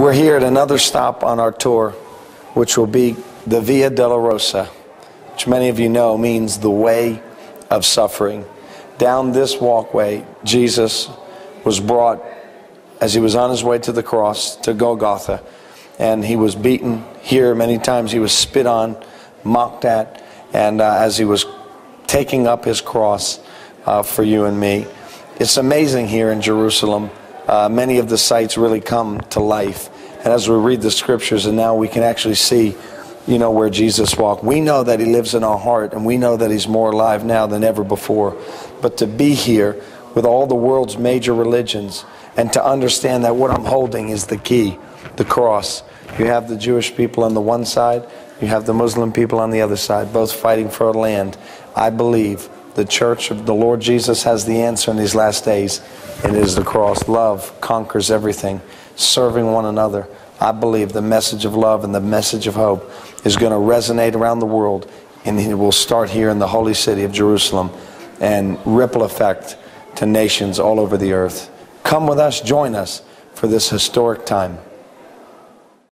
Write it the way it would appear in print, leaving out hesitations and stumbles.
We're here at another stop on our tour, which will be the Via Dolorosa, which many of you know means the way of suffering. Down this walkway, Jesus was brought as he was on his way to the cross, to Golgotha, and he was beaten here many times. He was spit on, mocked at, and as he was taking up his cross for you and me. It's amazing here in Jerusalem. Many of the sites really come to life. And as we read the scriptures, and now we can actually see, where Jesus walked. We know that he lives in our heart, and we know that he's more alive now than ever before. But to be here with all the world's major religions, and to understand that what I'm holding is the key, the cross. You have the Jewish people on the one side, you have the Muslim people on the other side, both fighting for a land. I believe the church of the Lord Jesus has the answer in these last days. It is the cross. Love conquers everything. Serving one another. I believe the message of love and the message of hope is going to resonate around the world, and it will start here in the holy city of Jerusalem and ripple effect to nations all over the earth. Come with us, join us for this historic time.